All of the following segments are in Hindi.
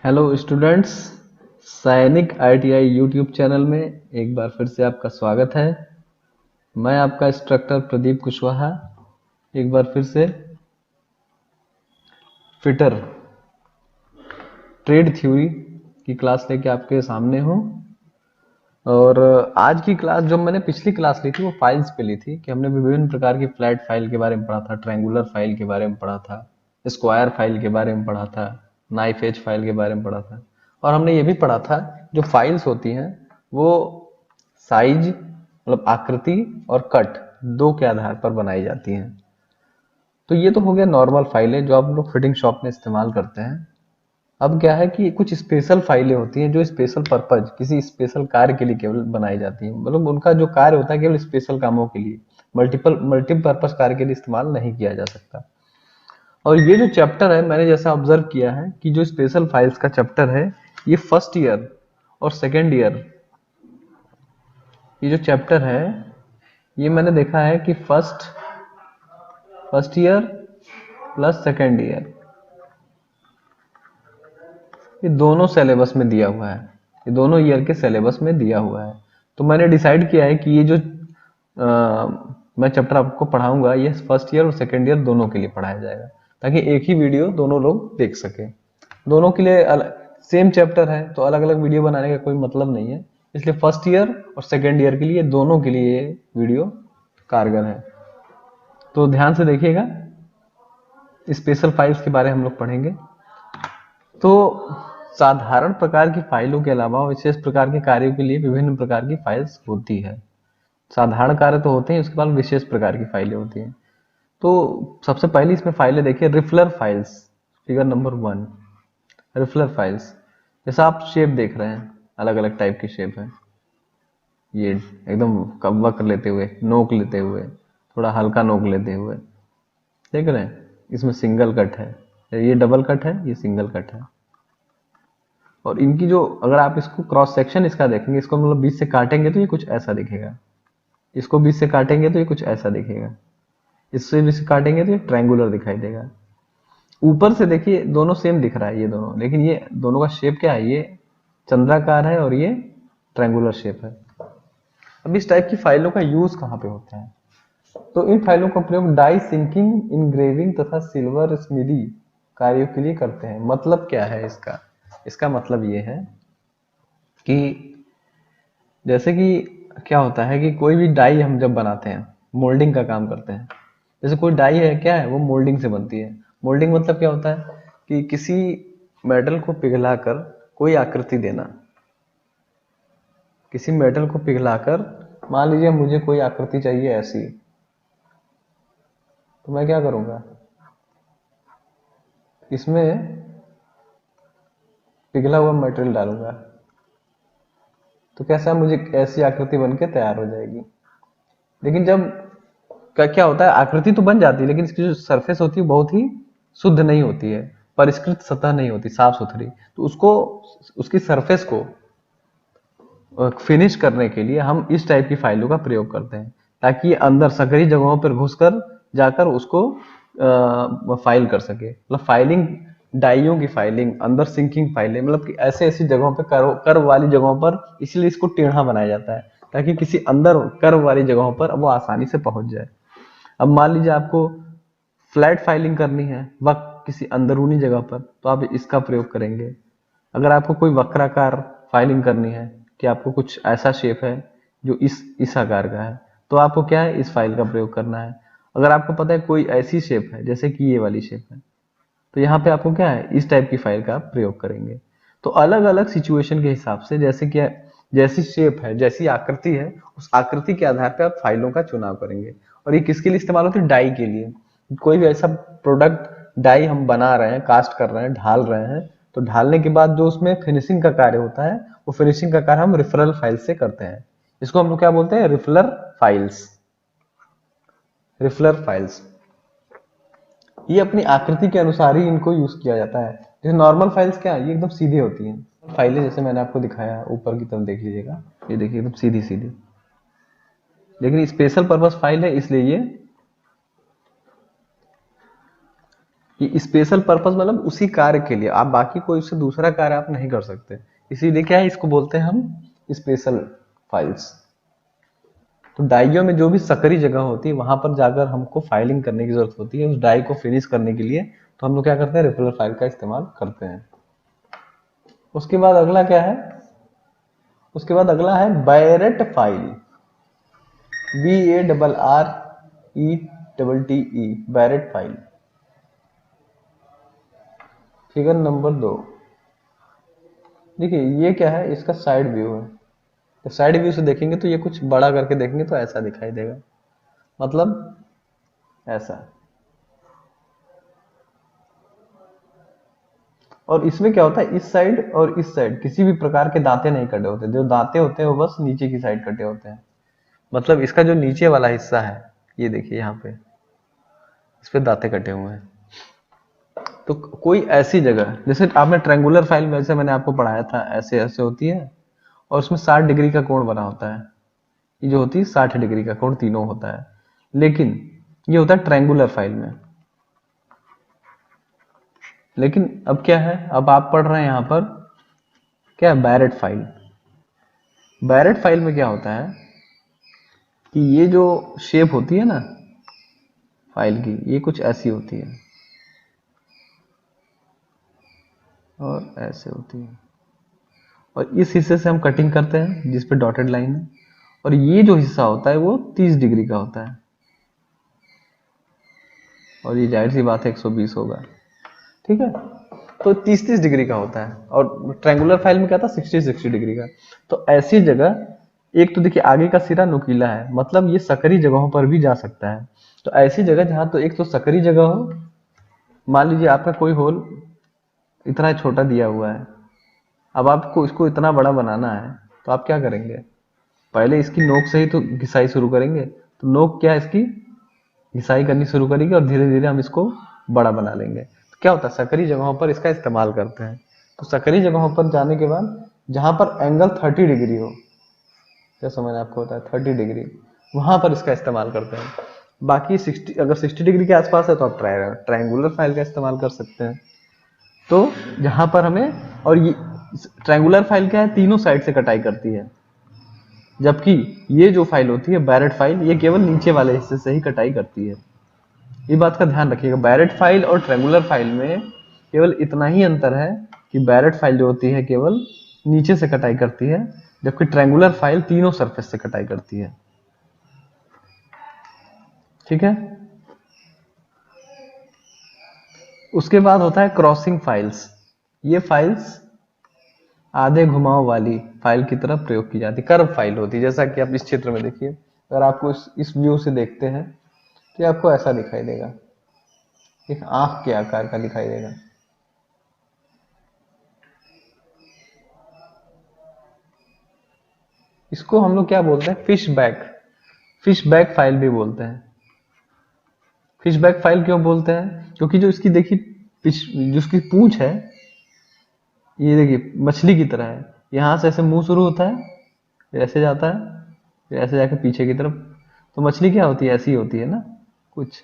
Hello students. सैनिक आईटीआई यूट्यूब चैनल में एक बार फिर से आपका स्वागत है। मैं आपका इंस्ट्रक्टर प्रदीप कुशवाहा एक बार फिर से फिटर ट्रेड थ्योरी की क्लास लेके आपके सामने हूँ। और आज की क्लास जो मैंने पिछली क्लास ली थी वो फाइल्स पे ली थी कि हमने विभिन्न प्रकार की फ्लैट फाइल के बारे में पढ़ा था, ट्रायंगुलर फाइल के बारे में पढ़ा था, स्क्वायर फाइल के बारे में पढ़ा था, नाइफ एज फाइल के बारे में पढ़ा था। और हमने ये भी पढ़ा था जो फाइल्स होती हैं वो साइज मतलब आकृति और कट दो के आधार पर बनाई जाती हैं। तो ये तो हो गया नॉर्मल फाइलें जो आप लोग फिटिंग शॉप में इस्तेमाल करते हैं। अब क्या है कि कुछ स्पेशल फाइलें होती हैं जो स्पेशल पर्पज किसी स्पेशल कार्य के लिए केवल बनाई जाती हैं, मतलब उनका जो कार्य होता है केवल स्पेशल कामों के लिए, मल्टीपर्पज कार्य के लिए इस्तेमाल नहीं किया जा सकता। और ये जो चैप्टर है मैंने जैसा ऑब्जर्व किया है कि जो स्पेशल फाइल्स का चैप्टर है ये फर्स्ट ईयर और सेकेंड ईयर, ये जो चैप्टर है ये मैंने देखा है कि first year plus second year ये दोनों सिलेबस में दिया हुआ है, ये दोनों ईयर के सिलेबस में दिया हुआ है। तो मैंने डिसाइड किया है कि ये जो मैं चैप्टर आपको पढ़ाऊंगा ये फर्स्ट ईयर और सेकेंड ईयर दोनों के लिए पढ़ाया जाएगा, ताकि एक ही वीडियो दोनों लोग देख सके। दोनों के लिए सेम चैप्टर है तो अलग अलग वीडियो बनाने का कोई मतलब नहीं है, इसलिए फर्स्ट ईयर और सेकेंड ईयर के लिए दोनों के लिए ये वीडियो कारगर है। तो ध्यान से देखिएगा, स्पेशल फाइल्स के बारे में हम लोग पढ़ेंगे। तो साधारण प्रकार की फाइलों के अलावा विशेष प्रकार के कार्यों के लिए विभिन्न प्रकार की फाइल्स होती है। साधारण कार्य तो होते हैं, उसके बाद विशेष प्रकार की फाइलें होती हैं। तो सबसे पहली इसमें फाइलें देखिए, रिफलर फाइल्स। फिगर नंबर 1, रिफलर फाइल्स। जैसा आप शेप देख रहे हैं, अलग अलग टाइप की शेप है। ये एकदम वक्र लेते हुए, नोक लेते हुए, थोड़ा हल्का नोक लेते हुए, देख रहे हैं। इसमें सिंगल कट है, ये डबल कट है, ये सिंगल कट है। और इनकी जो अगर आप इसको क्रॉस सेक्शन इसका देखेंगे, इसको मतलब बीच से काटेंगे तो ये कुछ ऐसा दिखेगा, इसको बीच से काटेंगे तो ये कुछ ऐसा दिखेगा, इससे बीच से काटेंगे तो ये ट्रायंगुलर दिखाई देगा। ऊपर से देखिए दोनों सेम दिख रहा है ये दोनों, लेकिन ये दोनों का शेप क्या है, ये चंद्राकार है और ये ट्रायंगुलर शेप है। अब इस टाइप की फाइलों का यूज कहाँ पे होता है? तो इन फाइलों का प्रयोग डाई सिंकिंग, इनग्रेविंग तथा सिल्वर स्मिदी कार्यों के लिए करते हैं। मतलब क्या है इसका? इसका मतलब ये है कि जैसे कि क्या होता है कि कोई भी डाई हम जब बनाते हैं, मोल्डिंग का काम करते हैं। जैसे कोई डाई है, क्या है वो मोल्डिंग से बनती है। मोल्डिंग मतलब क्या होता है कि किसी मेटल को पिघलाकर कोई आकृति देना। किसी मेटल को पिघलाकर, मान लीजिए मुझे कोई आकृति चाहिए ऐसी, तो मैं क्या करूंगा, इसमें पिघला हुआ मटेरियल डालूंगा, तो कैसा मुझे ऐसी आकृति बनके तैयार हो जाएगी। लेकिन जब क्या होता है, आकृति तो बन जाती है लेकिन इसकी जो सरफेस होती है बहुत ही शुद्ध नहीं होती है, परिष्कृत सतह नहीं होती, साफ सुथरी। तो उसको, उसकी सरफेस को फिनिश करने के लिए हम इस टाइप की फाइलों का प्रयोग करते हैं, ताकि ये अंदर सकरी जगहों पर घुसकर जाकर उसको फाइल कर सके। मतलब फाइलिंग, डाइयों की फाइलिंग, अंदर सिंकिंग फाइलें, मतलब कि ऐसे ऐसी जगहों पर, कर्व वाली जगहों पर, इसलिए इसको टेढ़ा बनाया जाता है ताकि किसी अंदर कर्व वाली जगहों पर वो आसानी से पहुंच जाए। अब मान लीजिए आपको फ्लैट फाइलिंग करनी है वक्त किसी अंदरूनी जगह पर, तो आप इसका प्रयोग करेंगे। अगर आपको कोई वक्राकार फाइलिंग करनी है कि आपको कुछ ऐसा शेप है जो इस आकार का है, तो आपको क्या है, इस फाइल का प्रयोग करना है। अगर आपको पता है कोई ऐसी शेप है जैसे कि ये वाली शेप है, तो यहाँ पे आपको क्या है, इस टाइप की फाइल का आप प्रयोग करेंगे। तो अलग अलग सिचुएशन के हिसाब से, जैसे कि जैसी शेप है, जैसी आकृति है, उस आकृति के आधार पे आप फाइलों का चुनाव करेंगे। और ये किसके लिए इस्तेमाल होती है? डाई के लिए। कोई भी ऐसा प्रोडक्ट डाई हम बना रहे हैं, कास्ट कर रहे हैं, ढाल रहे हैं, तो ढालने के बाद जो उसमें फिनिशिंग का कार्य होता है, वो फिनिशिंग का कार्य हम रिफरल फाइल से करते हैं। इसको हम लोग क्या बोलते हैं? रिफलर फाइल्स। रिफलर फाइल्स ये अपनी आकृति के अनुसार ही इनको यूज किया जाता है। जैसे नॉर्मल फाइल्स क्या है, ये एकदम सीधी होती हैं फाइलें, जैसे मैंने आपको दिखाया ऊपर की तरफ देख लीजिएगा, ये देखिए एकदम सीधी सीधी। लेकिन स्पेशल पर्पस फाइल है इसलिए ये स्पेशल पर्पस मतलब उसी कार्य के लिए, आप बाकी कोई उससे दूसरा कार्य आप नहीं कर सकते, इसीलिए क्या है इसको बोलते हैं हम स्पेशल फाइल्स। तो डाइयों में जो भी सकरी जगह होती है वहां पर जाकर हमको फाइलिंग करने की जरूरत होती है उस डाई को फिनिश करने के लिए, तो हम लोग क्या करते हैं रेफरल फाइल का इस्तेमाल करते हैं। उसके बाद अगला क्या है, उसके बाद अगला है barrette file, BARRETTE, barrette file. Figure number 2 देखिए, ये क्या है, इसका साइड व्यू है। तो साइड व्यू से देखेंगे तो ये कुछ बड़ा करके देखेंगे तो ऐसा दिखाई देगा, मतलब ऐसा। और इसमें क्या होता है, इस साइड और इस साइड किसी भी प्रकार के दांते नहीं कटे होते, जो दांते होते हैं वो बस नीचे की साइड कटे होते हैं। मतलब इसका जो नीचे वाला हिस्सा है, ये देखिए यहाँ पे इस पे दांते कटे हुए हैं। तो कोई ऐसी जगह, जैसे आपने ट्रायंगुलर फाइल में, जैसे मैंने आपको पढ़ाया था, ऐसे ऐसे होती है और उसमें 60 डिग्री का कोण बना होता है, ये जो होती है 60 डिग्री का कोण तीनों होता है। लेकिन ये होता है ट्रायंगुलर फाइल में। लेकिन अब क्या है, अब आप पढ़ रहे हैं यहाँ पर क्या है, बैरेट फाइल। बैरेट फाइल में क्या होता है कि ये जो शेप होती है ना फाइल की, ये कुछ ऐसी होती है और ऐसे होती है, और इस हिस्से से हम कटिंग करते हैं जिस पे डॉटेड लाइन है, और ये जो हिस्सा होता है वो 30 डिग्री का होता है, और ये जाहिर सी बात है 120 होगा, ठीक है। तो 30-30 डिग्री का होता है, और ट्रायंगुलर फाइल में क्या था, 60-60 डिग्री का। तो ऐसी जगह, एक तो देखिए आगे का सिरा नुकीला है, मतलब ये सकरी जगहों पर भी जा सकता है। तो ऐसी जगह जहां तो एक तो सकरी जगह हो, मान लीजिए आपका कोई होल इतना छोटा दिया हुआ है, अब आपको इसको इतना बड़ा बनाना है, तो आप क्या करेंगे, पहले इसकी नोक से ही तो घिसाई शुरू करेंगे। तो नोक क्या है, इसकी घिसाई करनी शुरू करेंगे और धीरे धीरे हम इसको बड़ा बना लेंगे। तो क्या होता है, सकरी जगहों पर इसका इस्तेमाल करते हैं। तो सकरी जगहों पर जाने के बाद जहां पर एंगल 30 डिग्री हो, जैसा मैंने आपको बताया 30 डिग्री, वहां पर इसका इस्तेमाल करते हैं। बाकी 60, अगर 60 डिग्री के आसपास है तो आप ट्रायंगुलर फाइल का इस्तेमाल कर सकते हैं। तो जहां पर हमें, और ये ट्रायंगुलर फाइल क्या है, तीनों साइड से कटाई करती है, जबकि ये जो फाइल होती है बैरेट फाइल, ये केवल नीचे वाले हिस्से से ही कटाई करती है। ये बात का ध्यान रखिएगा, बैरेट फाइल और ट्रायंगुलर फाइल में केवल इतना ही अंतर है कि बैरेट फाइल जो होती है केवल नीचे से कटाई करती है, जबकि ट्रायंगुलर फाइल तीनों सरफेस से कटाई करती है, ठीक है। उसके बाद होता है क्रॉसिंग फाइल्स। ये फाइल्स आधे घुमाव वाली फाइल की तरफ प्रयोग की जाती है, कर्व फाइल होती है। जैसा कि आप इस चित्र में देखिए, अगर आपको इस व्यू से देखते हैं तो आपको ऐसा दिखाई देगा, एक आंख के आकार का दिखाई देगा। इसको हम लोग क्या बोलते हैं, फिश बैक फाइल भी बोलते हैं। फिश बैक फाइल क्यों बोलते हैं, क्योंकि जो इसकी देखिए जो उसकी पूंछ है, ये देखिए मछली की तरह है, यहां से ऐसे मुंह शुरू होता है, फिर ऐसे जाता है, फिर ऐसे जाकर पीछे की तरफ। तो मछली क्या होती है, ऐसी होती है ना, कुछ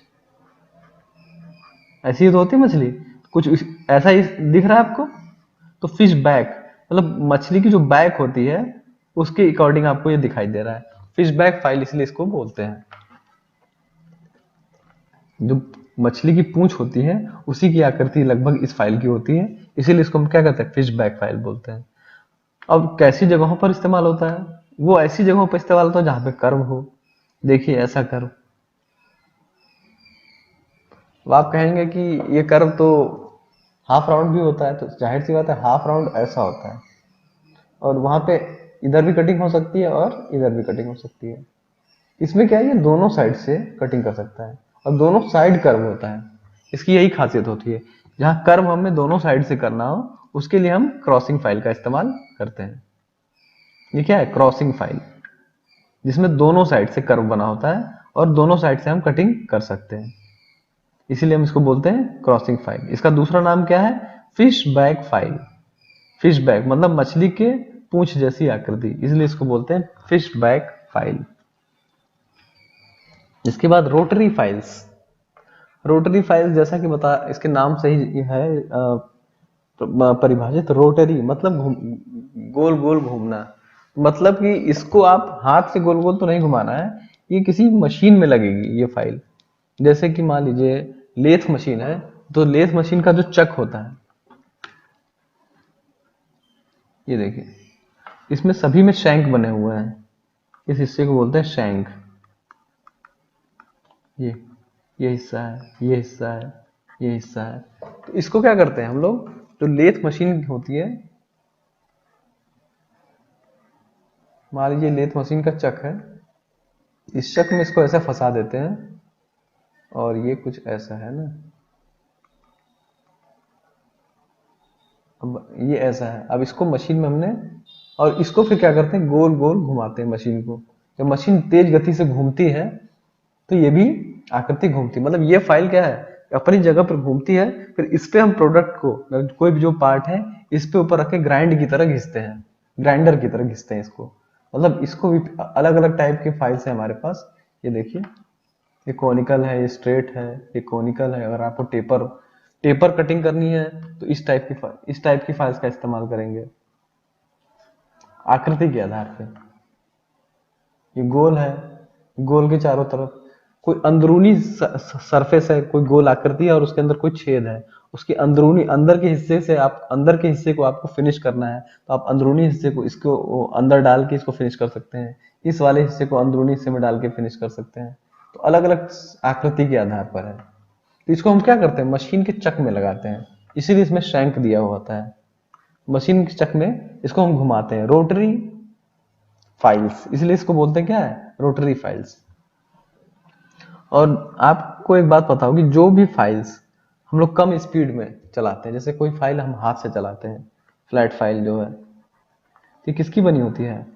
ऐसी ही तो होती है मछली, कुछ ऐसा ही दिख रहा है आपको। तो फिश बैक मतलब मछली की जो बैक होती है उसके अकॉर्डिंग आपको ये दिखाई दे रहा है, फिश बैक फाइल इसलिए इसको बोलते हैं। जो मछली की पूंछ होती है उसी की आकृति लगभग इस फाइल की होती है, इसीलिए इसको हम क्या कहते हैं, फिश बैक फाइल बोलते हैं। अब कैसी जगहों पर इस्तेमाल होता है, वो ऐसी जगहों पर इस्तेमाल होता है जहां पे कर्व हो। देखिए ऐसा कर्व, अब आप कहेंगे कि ये कर्व तो हाफ राउंड भी होता है, तो जाहिर सी बात है हाफ राउंड ऐसा होता है, और वहां पे इधर भी कटिंग हो सकती है और इधर भी कटिंग हो सकती है। इसमें क्या है, ये दोनों साइड से कटिंग कर सकता है और दोनों साइड कर्व होता है, इसकी यही खासियत होती है। जहां कर्व हमें दोनों साइड से करना हो उसके लिए हम क्रॉसिंग फाइल का इस्तेमाल करते हैं। ये क्या है, क्रॉसिंग फाइल, जिसमें दोनों साइड से कर्व बना होता है और दोनों साइड से हम कटिंग कर सकते हैं, इसीलिए हम इसको बोलते हैं क्रॉसिंग फाइल। इसका दूसरा नाम क्या है, fish back file. Fish back मतलब मछली के पूंछ जैसी आकृति, इसलिए इसको बोलते हैं फिश बैक फाइल। इसके बाद रोटरी फाइल्स। रोटरी फाइल जैसा कि बता इसके नाम से ही है परिभाषित, रोटरी मतलब गोल गोल घूमना। मतलब कि इसको आप हाथ से गोल गोल तो नहीं घुमाना है, ये किसी मशीन में लगेगी ये फाइल। जैसे कि मान लीजिए लेथ मशीन है, तो लेथ मशीन का जो चक होता है, ये देखिए इसमें सभी में शैंक बने हुए हैं, इस हिस्से को बोलते हैं शैंक। ये हिस्सा है, ये हिस्सा है, ये हिस्सा है। तो इसको क्या करते हैं हम लोग, जो लेथ मशीन होती है, मान लीजिए लेथ मशीन का चक है, इस चक में इसको ऐसे फंसा देते हैं, और ये कुछ ऐसा है ना, अब ये ऐसा है। अब इसको मशीन में हमने, और इसको फिर क्या करते हैं, गोल गोल घुमाते हैं मशीन को। जब मशीन तेज गति से घूमती है तो ये भी आकृति घूमती है। मतलब ये फाइल क्या है, अपनी जगह पर घूमती है, फिर इस पे हम प्रोडक्ट को, कोई भी जो पार्ट है, इस पे ऊपर रख के ग्राइंड की तरह घिसते हैं, ग्राइंडर की तरह घिसते हैं इसको। मतलब इसको भी अलग अलग टाइप के फाइल्स है हमारे पास। ये देखिए, ये कॉनिकल है, ये स्ट्रेट है, ये कॉनिकल है। अगर आपको टेपर टेपर कटिंग करनी है तो इस टाइप की फाइल्स का इस्तेमाल करेंगे आकृति के आधार पे। ये गोल है, गोल के चारों तरफ कोई अंदरूनी सरफेस है, कोई गोल आकृति है, और उसके अंदर कोई छेद है। उसके अंदरूनी अंदर के हिस्से से आप, अंदर के हिस्से को आपको फिनिश करना है, तो आप अंदरूनी हिस्से को इसको अंदर डाल के इसको फिनिश कर सकते हैं, इस वाले हिस्से को अंदरूनी हिस्से में डाल के फिनिश कर सकते हैं। तो अलग अलग आकृति के आधार पर है। तो इसको हम क्या करते हैं, मशीन के चक में लगाते हैं, इसीलिए इसमें शैंक दिया हुआ होता है। मशीन के चक में इसको हम घुमाते हैं, रोटरी फाइल्स, इसलिए इसको बोलते हैं क्या है, रोटरी फाइल्स। और आपको एक बात पता होगी, जो भी फाइल्स हम लोग कम स्पीड में चलाते हैं, जैसे कोई फाइल हम हाथ से चलाते हैं, फ्लैट फाइल जो है, ये किसकी बनी होती है,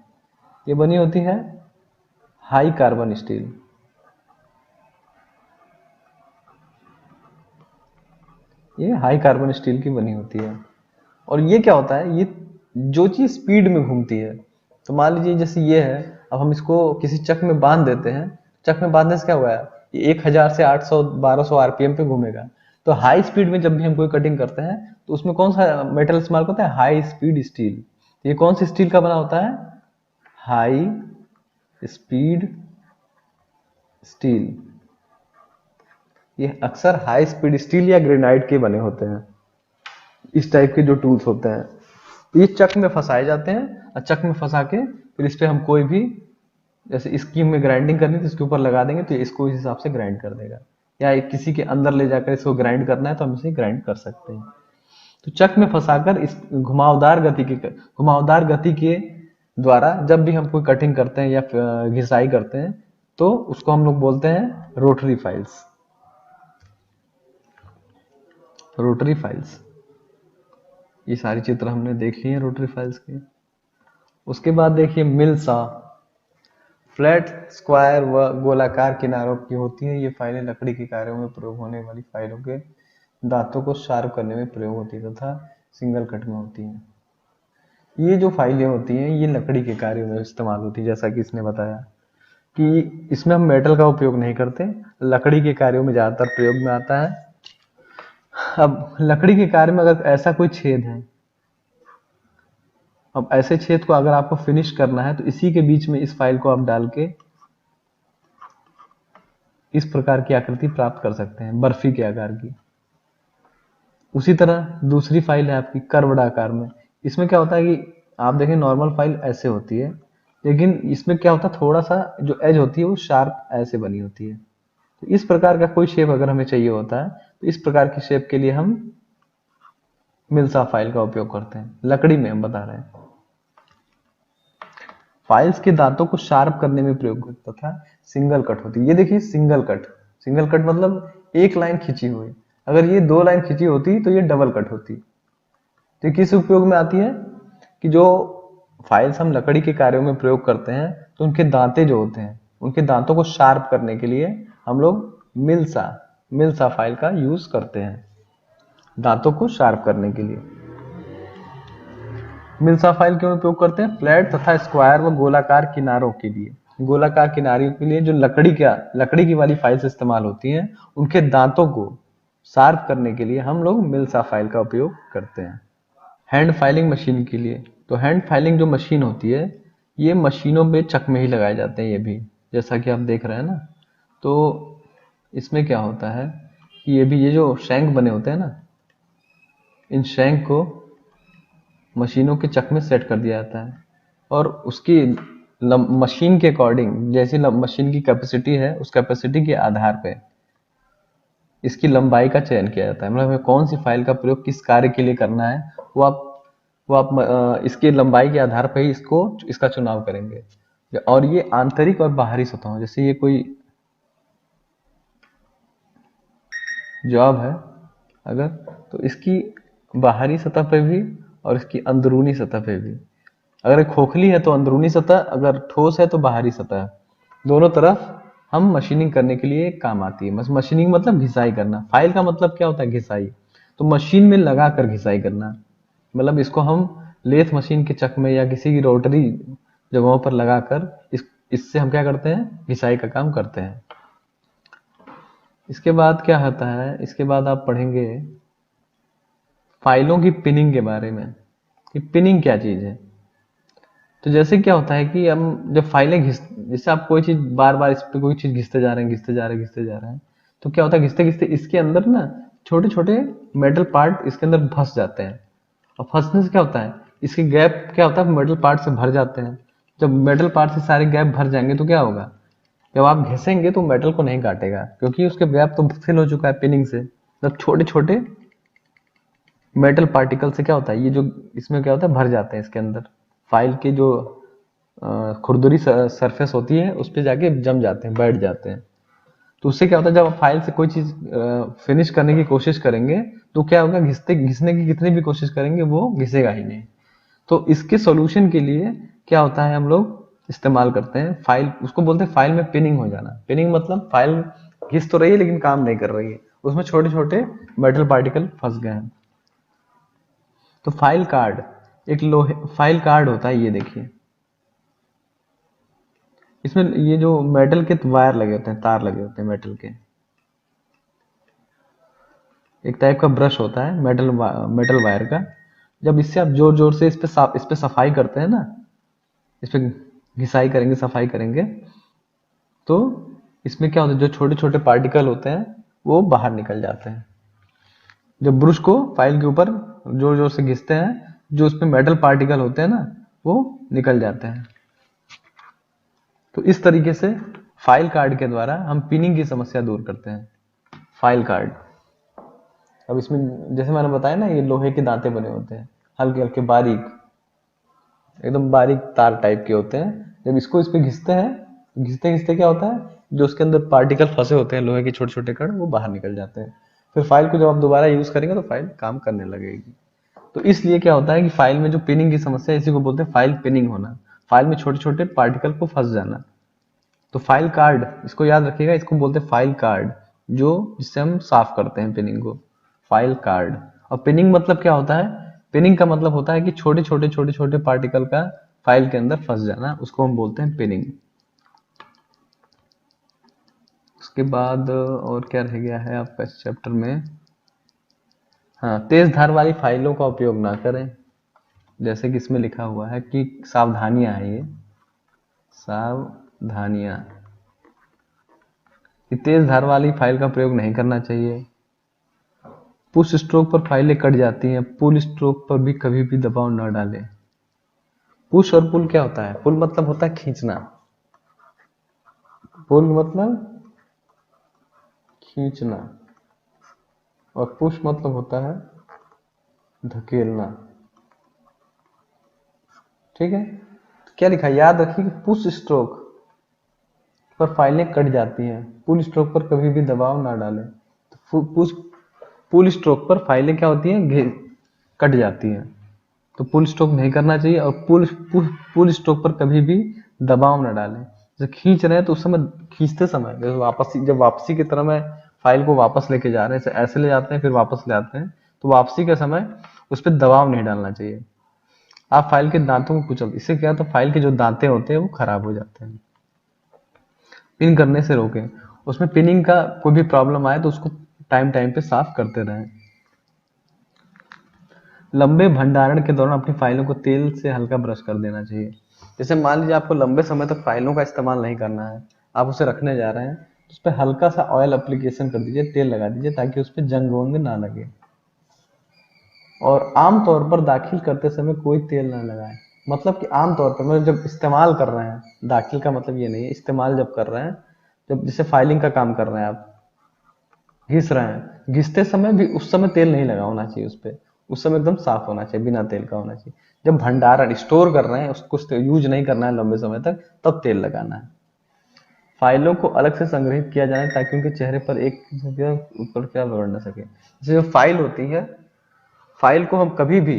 ये बनी होती है हाई कार्बन स्टील। ये हाई कार्बन स्टील की बनी होती है। और ये क्या होता है, ये जो चीज स्पीड में घूमती है, तो मान लीजिए जैसे ये है, अब हम इसको किसी चक में बांध देते हैं, चक में बांधने से क्या हुआ है, ये 1000 से 800 1200 आरपीएम पे घूमेगा। तो हाई स्पीड में जब भी हम कोई कटिंग करते हैं, तो उसमें कौन सा मेटल इस्तेमाल करते हैं, हाई स्पीड स्टील। ये कौन सी स्टील का बना होता है, हाई स्पीड स्टील। ये अक्सर हाई स्पीड स्टील या ग्रेनाइट के बने होते हैं, इस टाइप के जो टूल्स होते हैं। ये चक में फंसाए जाते हैं, और चक में फंसा के फिर इस पे हम कोई भी, जैसे इसकी हमें ग्राइंडिंग करनी तो इसके ऊपर लगा देंगे, तो इसको इस हिसाब से ग्राइंड कर देगा। या किसी के अंदर ले जाकर इसको ग्राइंड करना है तो हम इसे ग्राइंड कर सकते हैं। तो चक में फंसाकर इस घुमावदार गति के द्वारा जब भी हम कोई कटिंग करते हैं या घिसाई करते हैं, तो उसको हम लोग बोलते हैं रोटरी फाइल्स। रोटरी फाइल्स, ये सारी चित्र हमने देख ली है रोटरी फाइल्स के। उसके बाद देखिए मिल सा, फ्लैट, स्क्वायर व गोलाकार किनारों की होती है। ये फाइलें लकड़ी के कार्यों में प्रयोग होने वाली फाइलों के दांतों को शार्प करने में प्रयोग होती है तथा सिंगल कट में होती हैं। ये जो फाइलें होती हैं ये लकड़ी के कार्यों में इस्तेमाल होती है, जैसा कि इसने बताया कि इसमें हम मेटल का उपयोग नहीं करते, लकड़ी के कार्यों में ज्यादातर प्रयोग में आता है। अब लकड़ी के कार्य में अगर ऐसा कोई छेद है, अब ऐसे छेद को अगर आपको फिनिश करना है, तो इसी के बीच में इस फाइल को आप डाल के इस प्रकार की आकृति प्राप्त कर सकते हैं, बर्फी के आकार की। उसी तरह दूसरी फाइल है आपकी कर्वड आकार में। इसमें क्या होता है कि आप देखें नॉर्मल फाइल ऐसे होती है, लेकिन इसमें क्या होता है, थोड़ा सा जो एज होती है वो शार्प ऐसे बनी होती है। तो इस प्रकार का कोई शेप अगर हमें चाहिए होता है, तो इस प्रकार की शेप के लिए हम मिल्सा फाइल का उपयोग करते हैं, लकड़ी में हम बता रहे हैं। फाइल्स के दांतों को शार्प करने में प्रयोग होता था, सिंगल कट होती है। ये देखिए सिंगल कट, सिंगल कट मतलब एक लाइन खींची हुई। अगर ये 2 लाइन खींची होती तो ये डबल कट होती। तो किस उपयोग में आती है कि जो फाइल्स हम लकड़ी के कार्यों में प्रयोग करते हैं, तो उनके दांते जो होते हैं, उनके दांतों को शार्प करने के लिए हम लोग मिल्सा फाइल का यूज करते हैं, दांतों को शार्प करने के लिए। मिल्सा फाइल क्यों उपयोग करते हैं, फ्लैट तथा स्क्वायर व गोलाकार किनारों के लिए। गोलाकार किनारियों के लिए जो लकड़ी की वाली फाइल्स इस्तेमाल होती हैं, उनके दांतों को शार्प करने के लिए हम लोग मिल्सा फाइल का उपयोग करते हैं। हैंड फाइलिंग मशीन के लिए, तो हैंड फाइलिंग जो मशीन होती है, ये मशीनों में चकमे ही लगाए जाते हैं, ये भी जैसा कि आप देख रहे हैं ना। तो इसमें क्या होता है कि ये जो शैंक बने होते हैं ना, इन शैंक को मशीनों के चक में सेट कर दिया जाता है, और उसकी मशीन के अकॉर्डिंग, जैसी मशीन की कैपेसिटी है, उस कैपेसिटी के आधार पे इसकी लंबाई का चयन किया जाता है। मतलब हमें कौन सी फाइल का प्रयोग किस कार्य के लिए करना है, वो आप इसकी लंबाई के आधार पर ही इसका चुनाव करेंगे। और ये आंतरिक और बाहरी सतहों, जैसे ये कोई जॉब है अगर, तो इसकी बाहरी सतह पे भी और इसकी अंदरूनी सतह पे भी, अगर खोखली है तो अंदरूनी सतह, अगर ठोस है तो बाहरी सतह, दोनों तरफ हम मशीनिंग करने के लिए काम आती है। मशीनिंग मतलब घिसाई करना। फाइल का मतलब क्या होता है? घिसाई। तो मशीन में लगा कर घिसाई करना, मतलब इसको हम लेथ मशीन के चक में या किसी की रोटरी जगहों पर लगाकर इससे हम क्या करते हैं? घिसाई का काम करते हैं। इसके बाद क्या होता है? इसके बाद आप पढ़ेंगे फाइलों की पिनिंग के बारे में, कि पिनिंग क्या चीज है। तो जैसे क्या होता है कि हम जब फाइलें जैसे आप कोई चीज बार बार इस पे कोई चीज घिसते जा रहे हैं, घिसते जा रहे हैं, घिसते जा रहे हैं, तो क्या होता है? घिसते घिसते इसके अंदर ना छोटे छोटे मेटल पार्ट इसके अंदर फंस जाते हैं। और फंसने से क्या होता है? इसके गैप क्या होता है? मेटल पार्ट से भर जाते हैं। जब मेटल पार्ट से सारे गैप भर जाएंगे तो क्या होगा? जब आप घिसेंगे तो मेटल को नहीं काटेगा, क्योंकि उसके गैप तो फिल हो चुका है पिनिंग से। जब छोटे छोटे मेटल पार्टिकल से क्या होता है? ये जो इसमें क्या होता है? भर जाते हैं इसके अंदर। फाइल की जो खुरदुरी सरफेस होती है उस पर जाके जम जाते हैं, बैठ जाते हैं। तो उससे क्या होता है? जब आप फाइल से कोई चीज फिनिश करने की कोशिश करेंगे तो क्या होगा? घिसने की कितनी भी कोशिश करेंगे वो घिसेगा ही नहीं। तो इसके सॉल्यूशन के लिए क्या होता है? हम लोग इस्तेमाल करते हैं फाइल, उसको बोलते हैं फाइल में पिनिंग हो जाना। पिनिंग मतलब फाइल घिस तो रही है लेकिन काम नहीं कर रही है, उसमें छोटे छोटे मेटल पार्टिकल फंस गए हैं। तो फाइल कार्ड, एक लोहे फाइल कार्ड होता है, ये देखिए। इसमें ये जो मेटल के वायर लगे होते हैं, तार लगे होते हैं मेटल के, एक टाइप का ब्रश होता है मेटल वायर का। जब इससे आप जोर जोर से इस पे सफाई करते हैं ना, इस पे घिसाई करेंगे, सफाई करेंगे, तो इसमें क्या होता है? जो छोटे छोटे पार्टिकल होते हैं वो बाहर निकल जाते हैं। जब ब्रश को फाइल के ऊपर जोर जोर से घिसते हैं, जो उसमें मेटल पार्टिकल होते हैं ना, वो निकल जाते हैं। तो इस तरीके से फाइल कार्ड के द्वारा हम पिनिंग की समस्या दूर करते हैं। File card. अब इसमें जैसे मैंने बताया ना, ये लोहे के दांते बने होते हैं, हल्के हल्के बारीक, एकदम बारीक तार टाइप के होते हैं। जब इसको इस पे घिसते हैं, घिसते घिसते क्या होता है? जो उसके अंदर पार्टिकल फंसे होते हैं, लोहे के छोटे छोटे कण, वो बाहर निकल जाते हैं। फिर फाइल को जब आप दोबारा यूज करेंगे तो फाइल काम करने लगेगी। तो इसलिए क्या होता है कि फाइल में जो पिनिंग की समस्या है, इसी को बोलते हैं फाइल पिनिंग होना। फाइल में छोटे छोटे पार्टिकल को फंस जाना। तो फाइल कार्ड, इसको याद रखिएगा, इसको बोलते हैं फाइल कार्ड, जो जिससे हम साफ करते हैं पिनिंग को। File card. और पिनिंग मतलब क्या होता है? पिनिंग का मतलब होता है कि छोटे छोटे पार्टिकल का फाइल के अंदर फंस जाना, उसको हम बोलते हैं पिनिंग। उसके बाद और क्या रह गया है आपका इस चैप्टर में? हाँ, तेज धार वाली फाइलों का उपयोग ना करें। जैसे कि इसमें लिखा हुआ है कि सावधानियां हैं, ये सावधानियां, कि तेज धार वाली फाइल का प्रयोग नहीं करना चाहिए। पुश स्ट्रोक पर फाइलें कट जाती हैं, पुल स्ट्रोक पर भी कभी भी दबाव न डालें। पुश और पुल क्या होता है? पुल मतलब होता है खींचना, पुल मतलब खींचना, और पुश मतलब होता है धकेलना। ठीक है, तो क्या लिखा है? याद रखिए कि पुश स्ट्रोक पर फाइलें कट जाती हैं, पुल स्ट्रोक पर कभी भी दबाव ना डालें। तो पुल स्ट्रोक पर फाइलें क्या होती हैं? कट जाती हैं, तो पुल स्ट्रोक नहीं करना चाहिए। और पुल स्ट्रोक पर कभी भी दबाव ना डालें। जैसे खींच रहे हैं तो उस समय, खींचते समय, जब वापसी की तरह में फाइल को वापस लेके जा रहे हैं, ऐसे ले जाते हैं फिर वापस ले आते हैं, तो वापसी के समय उस पर दबाव नहीं डालना चाहिए। आप फाइल के दांतों को कुचल, इससे क्या होता है? फाइल के जो दांते होते हैं वो खराब हो जाते हैं। पिन करने से रोकें। उसमें पिनिंग का कोई भी प्रॉब्लम आए तो उसको टाइम टाइम पे साफ करते रहें। लंबे भंडारण के दौरान अपनी फाइलों को तेल से हल्का ब्रश कर देना चाहिए। जैसे मान लीजिए आपको लंबे समय तक फाइलों का इस्तेमाल नहीं करना है, आप उसे रखने जा रहे हैं, तो उस पर हल्का सा ऑयल अप्लीकेशन कर दीजिए, तेल लगा दीजिए, ताकि उस पर जंग वंग ना लगे। और आमतौर पर दाखिल करते समय कोई तेल ना लगाएं। मतलब कि आमतौर पर मतलब जब इस्तेमाल कर रहे हैं, दाखिल का मतलब ये नहीं है, इस्तेमाल जब कर रहे हैं, जब जैसे फाइलिंग का काम कर रहे हैं आप, घिस रहे हैं, घिसते समय भी उस समय तेल नहीं लगा होना चाहिए उस पर। उस समय एकदम साफ होना चाहिए, बिना तेल का होना चाहिए। जब भंडारण स्टोर कर रहे हैं, उसको यूज नहीं करना है लंबे समय तक, तब तेल लगाना है। फाइलों को अलग से संग्रहित किया जाए ताकि उनके चेहरे पर एक ऊपर क्या बिगड़ न सके। जैसे जो फाइल होती है, फाइल को हम कभी भी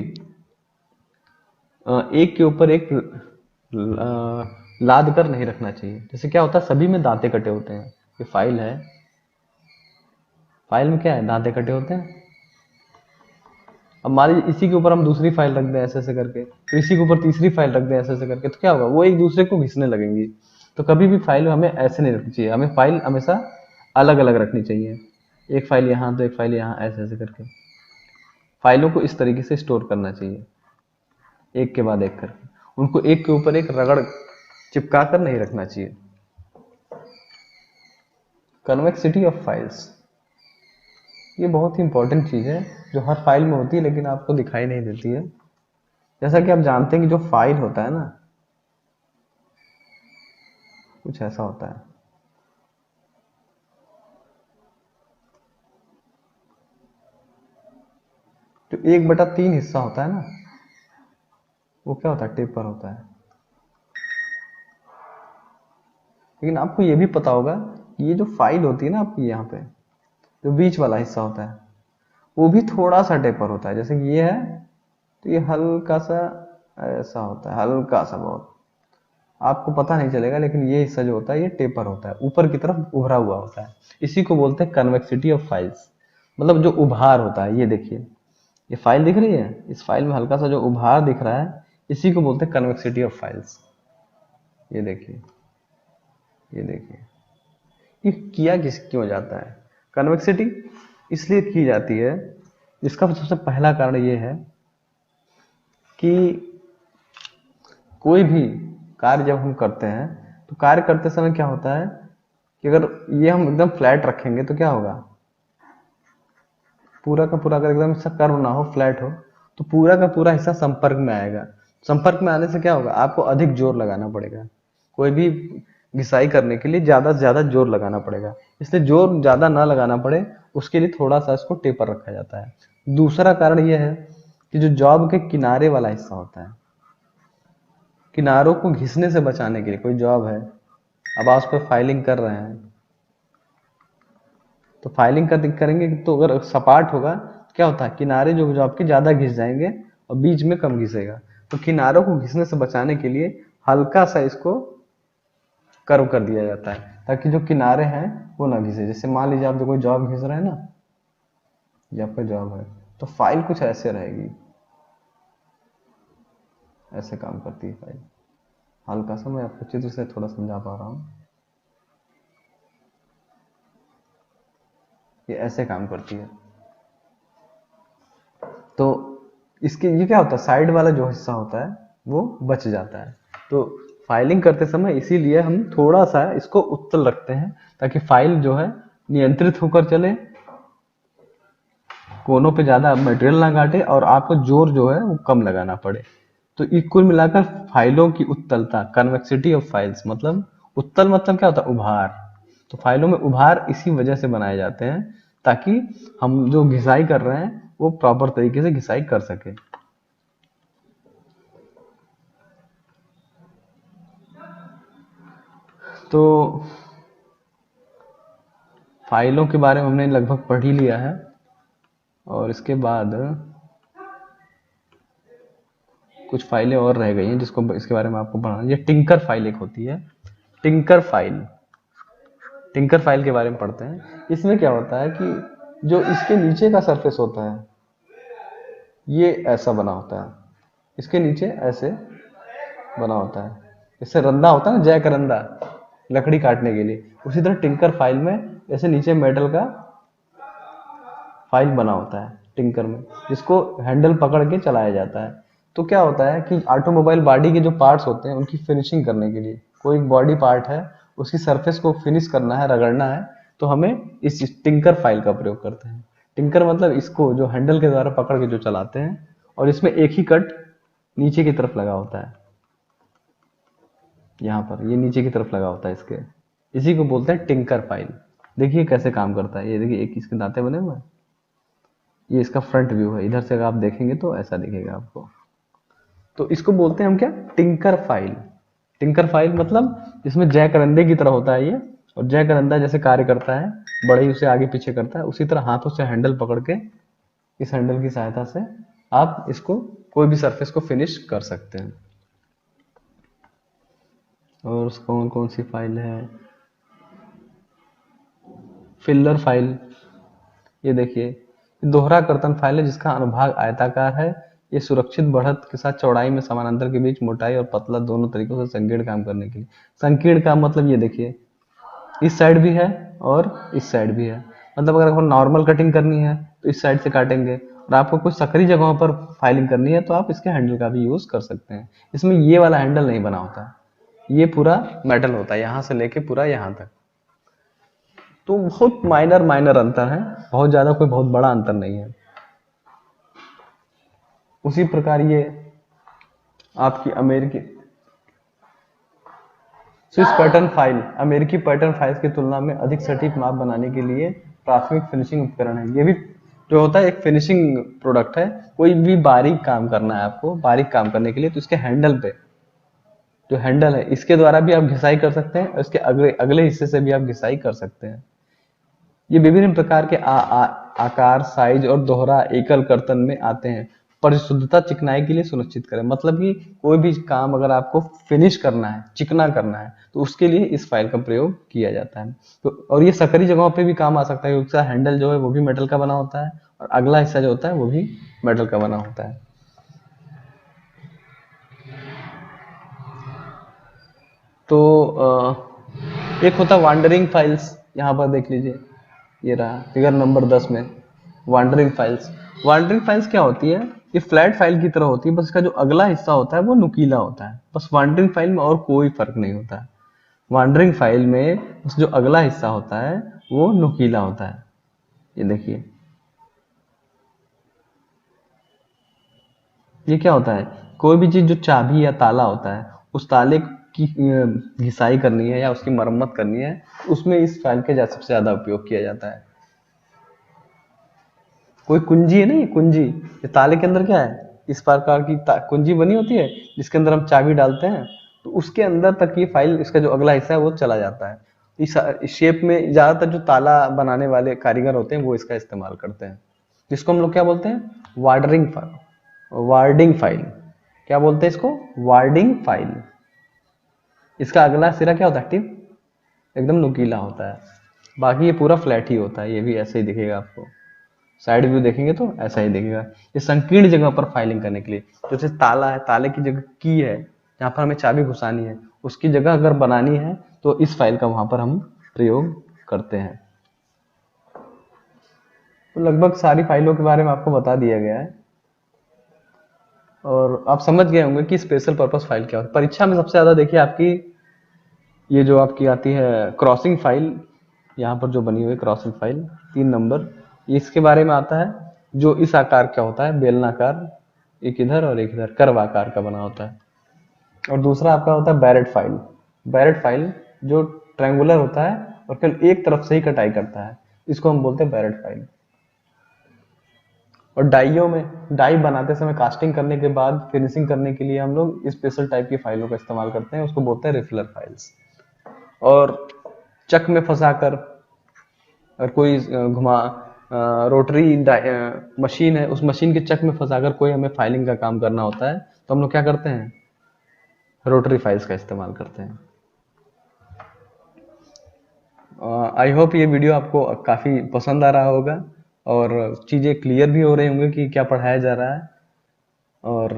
एक के ऊपर एक लाद कर नहीं रखना चाहिए। जैसे क्या होता है, सभी में दांते कटे होते हैं। ये फाइल है, फाइल में क्या है, दांते कटे होते हैं। अब मान लीजिए इसी के ऊपर हम दूसरी फाइल रख दें ऐसे ऐसे करके, तो इसी के ऊपर तीसरी फाइल रख दें ऐसे ऐसे करके, तो क्या होगा, वो एक दूसरे को घिसने लगेंगी। तो कभी भी फाइल हमें ऐसे नहीं रखनी चाहिए, हमें फाइल हमेशा अलग अलग रखनी चाहिए। एक फाइल यहाँ तो एक फाइल यहाँ, ऐसे ऐसे करके फाइलों को इस तरीके से स्टोर करना चाहिए, एक के बाद एक करके। उनको एक के ऊपर एक रगड़ चिपका कर नहीं रखना चाहिए। कन्वेक्सिटी ऑफ फाइल्स, ये बहुत ही इंपॉर्टेंट चीज है जो हर फाइल में होती है लेकिन आपको दिखाई नहीं देती है। जैसा कि आप जानते हैं कि जो फाइल होता है ना, कुछ ऐसा होता है। जो 1/3 हिस्सा होता है ना, वो क्या होता है, टेपर होता है। लेकिन आपको ये भी पता होगा कि ये जो फाइल होती है ना आपकी, यहाँ पे जो बीच वाला हिस्सा होता है, वो भी थोड़ा सा टेपर होता है। जैसे कि ये है, तो ये हल्का सा ऐसा होता है, हल्का सा, बहुत आपको पता नहीं चलेगा, लेकिन ये हिस्सा जो होता है ये टेपर होता है, ऊपर की तरफ उभरा हुआ होता है। इसी को बोलते हैं कन्वेक्सिटी ऑफ फाइल्स, मतलब जो उभार होता है। ये देखिए, ये फाइल दिख रही है, इस फाइल में हल्का सा जो उभार दिख रहा है, इसी को बोलते हैं कन्वेक्सिटी ऑफ फाइल्स। ये देखिए, ये देखिए, ये किया क्यों जाता है कन्वेक्सिटी, इसलिए की जाती है। इसका सबसे पहला कारण ये है कि कोई भी कार्य जब हम करते हैं, तो कार्य करते समय क्या होता है कि अगर ये हम एकदम फ्लैट रखेंगे तो क्या होगा, पूरा का पूरा अगर एकदम इसका कर्व ना हो, फ्लैट हो, तो पूरा का पूरा हिस्सा संपर्क में आएगा। संपर्क में आने से क्या होगा, आपको अधिक जोर लगाना पड़ेगा। कोई भी घिसाई करने के लिए ज्यादा से ज्यादा जोर लगाना पड़ेगा। इसलिए जोर ज्यादा ना लगाना पड़े, उसके लिए थोड़ा सा इसको टेपर रखा जाता है। दूसरा कारण यह है कि जो जॉब के किनारे वाला हिस्सा होता है, किनारों को घिसने से बचाने के लिए, कोई जॉब है, अब आप उस पर फाइलिंग कर रहे हैं, तो फाइलिंग करेंगे तो अगर सपाट होगा, क्या होता है, किनारे जो आपके ज्यादा घिस जाएंगे और बीच में कम घिसेगा। तो किनारों को घिसने से बचाने के लिए हल्का सा इसको कर्व कर दिया जाता है, ताकि जो किनारे हैं वो ना घिसे। जैसे मान लीजिए आप जो कोई जॉब घिस रहे हैं ना, ये आपका जॉब है, तो फाइल कुछ ऐसे रहेगी, ऐसे काम करती है फाइल। हल्का सा मैं आपको चित्र से थोड़ा समझा पा रहा हूँ, ये ऐसे काम करती है। तो इसके ये क्या होता है, साइड वाला जो हिस्सा होता है वो बच जाता है। तो फाइलिंग करते समय इसीलिए हम थोड़ा सा इसको उत्तल रखते हैं, ताकि फाइल जो है नियंत्रित होकर चले, कोनों पे ज्यादा मटेरियल ना काटे और आपको जोर जो है वो कम लगाना पड़े। तो कुल मिलाकर फाइलों की उत्तलता, कन्वेक्सिटी ऑफ फाइल्स, मतलब उत्तल मतलब क्या होता है, उभार। तो फाइलों में उभार इसी वजह से बनाए जाते हैं, ताकि हम जो घिसाई कर रहे हैं वो प्रॉपर तरीके से घिसाई कर सके। तो फाइलों के बारे में हमने लगभग पढ़ ही लिया है, और इसके बाद कुछ फाइलें और रह गई हैं जिसको इसके बारे में आपको पढ़ना। ये टिंकर फाइल एक होती है, टिंकर फाइल। टिंकर फाइल के बारे में पढ़ते हैं। इसमें क्या होता है कि जो इसके नीचे का सरफेस होता है, ये ऐसा बना होता है, इसके नीचे ऐसे बना होता है, इससे रंधा होता है ना, जैक रंधा, लकड़ी काटने के लिए। उसी तरह टिंकर फाइल में ऐसे नीचे मेटल का फाइल बना होता है टिंकर में, जिसको हैंडल पकड़ के चलाया जाता है। तो क्या होता है कि ऑटोमोबाइल बॉडी के जो पार्ट्स होते हैं उनकी फिनिशिंग करने के लिए, कोई बॉडी पार्ट है उसकी सरफेस को फिनिश करना है, रगड़ना है, तो हमें इस टिंकर फाइल का प्रयोग करते हैं। टिंकर मतलब इसको जो हैंडल के द्वारा पकड़ के जो चलाते हैं, और इसमें एक ही कट नीचे की तरफ लगा होता है, यहाँ पर ये नीचे की तरफ लगा होता है इसके, इसी को बोलते हैं टिंकर फाइल। देखिए कैसे काम करता है, ये देखिए एक इसके दांते बने हुए हैं, ये इसका फ्रंट व्यू है, इधर से अगर आप देखेंगे तो ऐसा दिखेगा आपको। तो इसको बोलते हैं हम क्या, टिंकर फाइल। टिंकर फाइल मतलब इसमें जय करंदे की तरह होता है ये, और जय करंदा जैसे कार्य करता है, बढ़ई उसे आगे पीछे करता है, उसी तरह हाथों से हैंडल पकड़ के, इस हैंडल की सहायता से आप इसको कोई भी सरफेस को फिनिश कर सकते हैं। और कौन कौन सी फाइल है, फिलर फाइल, ये देखिए दोहरा कर्तन फाइल है जिसका अनुभाग आयताकार है। ये सुरक्षित बढ़त के साथ चौड़ाई में समानांतर के बीच मोटाई और पतला दोनों तरीकों से संकीर्ण काम करने के लिए। संकीर्ण काम मतलब ये देखिए इस साइड भी है और इस साइड भी है, मतलब अगर आपको नॉर्मल कटिंग करनी है तो इस साइड से काटेंगे, और आपको कुछ सकरी जगहों पर फाइलिंग करनी है तो आप इसके हैंडल का भी यूज कर सकते हैं। इसमें ये वाला हैंडल नहीं बना होता, ये पूरा मेटल होता है यहाँ से लेके पूरा यहाँ तक। तो बहुत माइनर अंतर है, बहुत ज्यादा कोई बहुत बड़ा अंतर नहीं है। उसी प्रकार ये आपकी अमेरिकी स्विस पैटर्न फाइल, अमेरिकी पैटर्न फाइल्स की तुलना में अधिक सटीक माप बनाने के लिए प्राथमिक फिनिशिंग उपकरण है। ये भी जो होता है एक फिनिशिंग प्रोडक्ट है। कोई भी बारीक काम करना है आपको, बारीक काम करने के लिए, तो इसके हैंडल पे जो हैंडल है इसके द्वारा भी आप घिसाई कर सकते हैं, और इसके अगले हिस्से से भी आप घिसाई कर सकते हैं। ये विभिन्न प्रकार के आकार, साइज और दोहरा एकल कर्तन में आते हैं। परिशुद्धता चिकनाई के लिए सुनिश्चित करें, मतलब कि कोई भी काम अगर आपको फिनिश करना है, चिकना करना है, तो उसके लिए इस फाइल का प्रयोग किया जाता है। तो और ये सकरी जगहों पे भी काम आ सकता है, क्योंकि उसका हैंडल जो है वो भी मेटल का बना होता है, और अगला हिस्सा जो होता है वो भी मेटल का बना होता है। तो एक होता है वांडरिंग फाइल्स, यहाँ पर देख लीजिए, ये रहा फिगर नंबर 10 में वांडरिंग फाइल्स। वांडरिंग फाइल्स क्या होती है, ये फ्लैट फाइल की तरह होती है, बस इसका जो अगला हिस्सा होता है वो नुकीला होता है। बस वांडरिंग फाइल में और कोई फर्क नहीं होता है। वांडरिंग फाइल में बस जो अगला हिस्सा होता है वो नुकीला होता है। ये देखिए ये क्या होता है, कोई भी चीज जो चाबी या ताला होता है, उस ताले की घिसाई करनी है या उसकी मरम्मत करनी है, उसमें इस फाइल के सबसे ज्यादा उपयोग किया जाता है। कोई कुंजी है ना, ये कुंजी, ये ताले के अंदर क्या है, इस प्रकार की कुंजी बनी होती है जिसके अंदर हम चाबी डालते हैं, तो उसके अंदर तक ये फाइल, इसका जो अगला हिस्सा है वो चला जाता है। इस शेप में ज्यादातर जो ताला बनाने वाले कारीगर होते हैं वो इसका इस्तेमाल करते हैं, जिसको हम लोग क्या बोलते हैं, वार्डरिंग फाइल, वार्डिंग फाइल। क्या बोलते हैं इसको, वार्डिंग फाइल। इसका अगला सिरा क्या होता है, टिप एकदम नुकीला होता है, बाकी ये पूरा फ्लैट ही होता है। ये भी ऐसे ही दिखेगा, आपको साइड व्यू देखेंगे तो ऐसा ही दिखेगा। ये संकीर्ण जगह पर फाइलिंग करने के लिए, जैसे ताला है, ताले की जगह की है जहाँ पर हमें चाबी घुसानी है, उसकी जगह अगर बनानी है तो इस फाइल का वहां पर हम प्रयोग करते हैं। तो लगभग सारी फाइलों के बारे में आपको बता दिया गया है, और आप समझ गए होंगे कि स्पेशल पर्पस फाइल क्या होती है। परीक्षा में सबसे ज्यादा देखिए आपकी ये जो आपकी आती है क्रॉसिंग फाइल, यहाँ पर जो बनी हुई क्रॉसिंग फाइल 3 नंबर, इसके बारे में आता है, जो इस आकार का होता है, बेलनाकार, एक इधर और एक इधर, कर्व आकार का बना होता है। और दूसरा आपका होता है बैरेट फाइल। बैरेट फाइल जो ट्रायंगुलर होता है और केवल एक तरफ से ही कटाई करता है, इसको हम बोलते हैं बैरेट फाइल। और डाइयों में, डाई बनाते समय कास्टिंग करने के बाद फिनिशिंग करने के लिए हम लोग स्पेशल टाइप की फाइलों का इस्तेमाल करते हैं, उसको बोलते हैं रिफिलर फाइल्स। और चक में फंसाकर, और कोई घुमा रोटरी मशीन है, उस मशीन के चक में फंसाकर कोई हमें फाइलिंग का काम करना होता है, तो हम लोग क्या करते हैं, रोटरी फाइल्स का इस्तेमाल करते हैं। आई होप ये वीडियो आपको काफ़ी पसंद आ रहा होगा, और चीज़ें क्लियर भी हो रही होंगी कि क्या पढ़ाया जा रहा है। और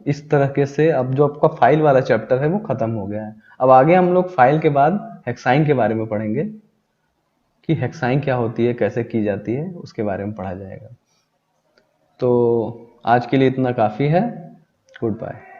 इस तरह से अब जो आपका फाइल वाला चैप्टर है वो खत्म हो गया है। अब आगे हम लोग फाइल के बाद हेक्साइन के बारे में पढ़ेंगे कि हेक्साइन क्या होती है, कैसे की जाती है, उसके बारे में पढ़ा जाएगा। तो आज के लिए इतना काफ़ी है। Good bye.